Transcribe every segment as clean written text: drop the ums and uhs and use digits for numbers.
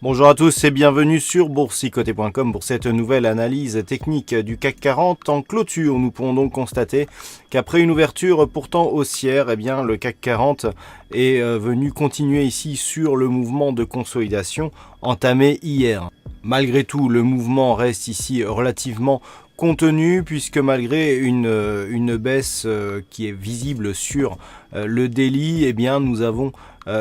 Bonjour à tous et bienvenue sur boursicoté.com pour cette nouvelle analyse technique du CAC 40 en clôture. Nous pouvons donc constater qu'après une ouverture pourtant haussière, le CAC 40 est venu continuer ici sur le mouvement de consolidation entamé hier. Malgré tout, le mouvement reste ici relativement contenu puisque malgré une baisse qui est visible sur le daily, nous avons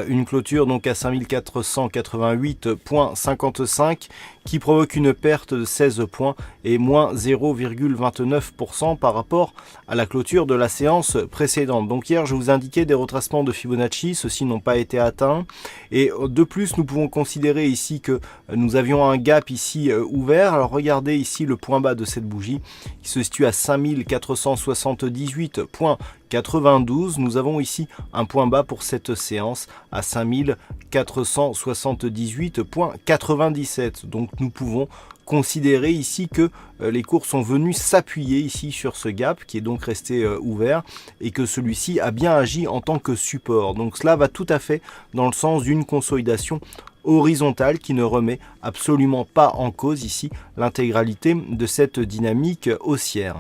une clôture donc à 5488,55 qui provoque une perte de 16 points et moins 0,29% par rapport à la clôture de la séance précédente. Donc hier je vous indiquais des retracements de Fibonacci, ceux-ci n'ont pas été atteints et de plus nous pouvons considérer ici que nous avions un gap ici ouvert. Alors regardez ici le point bas de cette bougie qui se situe à 5478,92. Nous avons ici un point bas pour cette séance à 5478,97. Donc nous pouvons considérer ici que les cours sont venus s'appuyer ici sur ce gap qui est donc resté ouvert et que celui-ci a bien agi en tant que support. Donc cela va tout à fait dans le sens d'une consolidation horizontale qui ne remet absolument pas en cause ici l'intégralité de cette dynamique haussière.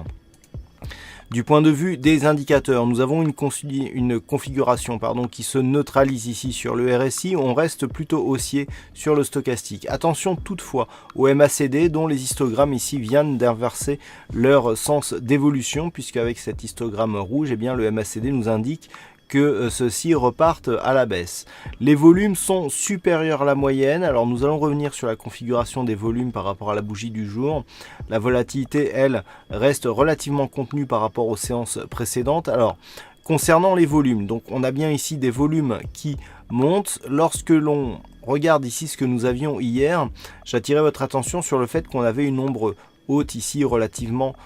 Du point de vue des indicateurs, nous avons une configuration qui se neutralise ici sur le RSI. On reste plutôt haussier sur le stochastique. Attention toutefois au MACD dont les histogrammes ici viennent d'inverser leur sens d'évolution puisque avec cet histogramme rouge, le MACD nous indique que ceux-ci repartent à la baisse. Les volumes sont supérieurs à la moyenne. Alors nous allons revenir sur la configuration des volumes par rapport à la bougie du jour. La volatilité, elle, reste relativement contenue par rapport aux séances précédentes. Alors, concernant les volumes, donc on a bien ici des volumes qui montent. Lorsque l'on regarde ici ce que nous avions hier, j'attirais votre attention sur le fait qu'on avait une ombre haute ici relativement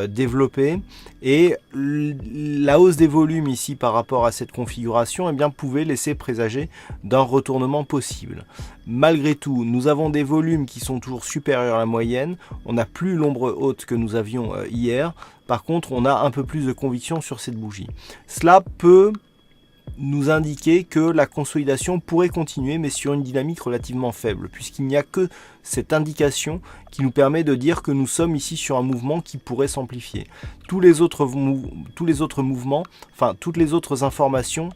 développée et la hausse des volumes ici par rapport à cette configuration pouvait laisser présager d'un retournement possible. Malgré tout, nous avons des volumes qui sont toujours supérieurs à la moyenne, on n'a plus l'ombre haute que nous avions hier, par contre on a un peu plus de conviction sur cette bougie. Cela peut nous indiquer que la consolidation pourrait continuer mais sur une dynamique relativement faible puisqu'il n'y a que cette indication qui nous permet de dire que nous sommes ici sur un mouvement qui pourrait s'amplifier. Toutes les autres informations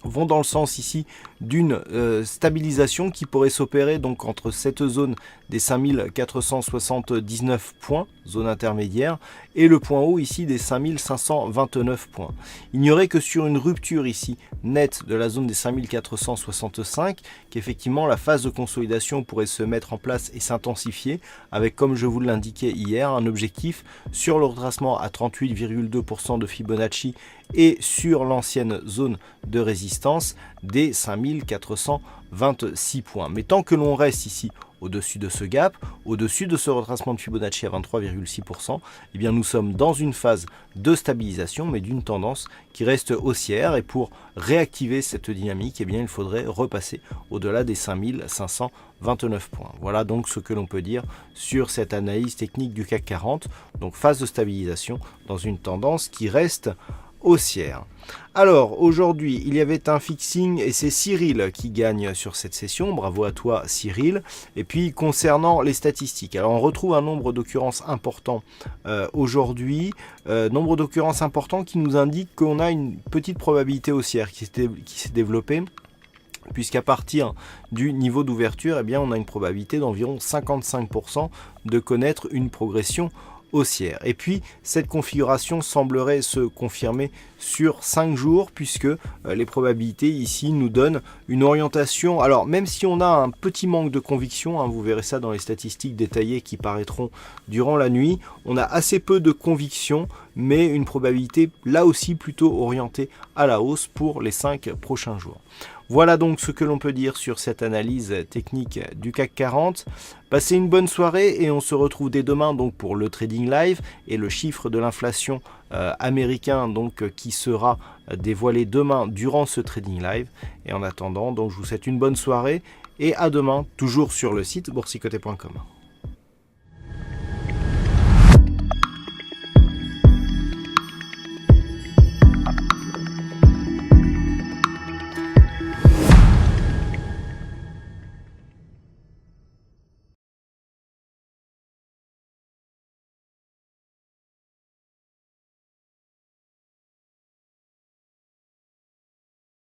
vont dans le sens ici d'une stabilisation qui pourrait s'opérer donc entre cette zone des 5479 points, zone intermédiaire, et le point haut ici des 5529 points. Il n'y aurait que sur une rupture ici nette de la zone des 5465 qu'effectivement la phase de consolidation pourrait se mettre en place et s'intensifier avec, comme je vous l'indiquais hier, un objectif sur le retracement à 38,2% de Fibonacci et sur l'ancienne zone de résistance des 5426 points. Mais tant que l'on reste ici au-dessus de ce gap, au-dessus de ce retracement de Fibonacci à 23,6%, nous sommes dans une phase de stabilisation, mais d'une tendance qui reste haussière. Et pour réactiver cette dynamique, il faudrait repasser au-delà des 5529 points. Voilà donc ce que l'on peut dire sur cette analyse technique du CAC 40. Donc phase de stabilisation dans une tendance qui reste haussière. Alors aujourd'hui il y avait un fixing et c'est Cyril qui gagne sur cette session, bravo à toi Cyril. Et puis concernant les statistiques, alors on retrouve un nombre d'occurrences important aujourd'hui, nombre d'occurrences important qui nous indique qu'on a une petite probabilité haussière qui s'est développée, puisqu'à partir du niveau d'ouverture on a une probabilité d'environ 55% de connaître une progression haussière. Et puis cette configuration semblerait se confirmer sur 5 jours puisque les probabilités ici nous donnent une orientation. Alors même si on a un petit manque de conviction, vous verrez ça dans les statistiques détaillées qui paraîtront durant la nuit, on a assez peu de conviction mais une probabilité là aussi plutôt orientée à la hausse pour les 5 prochains jours. Voilà donc ce que l'on peut dire sur cette analyse technique du CAC 40. Passez une bonne soirée et on se retrouve dès demain donc pour le trading live et le chiffre de l'inflation américain donc qui sera dévoilé demain durant ce trading live. Et en attendant, donc je vous souhaite une bonne soirée et à demain toujours sur le site boursicoté.com.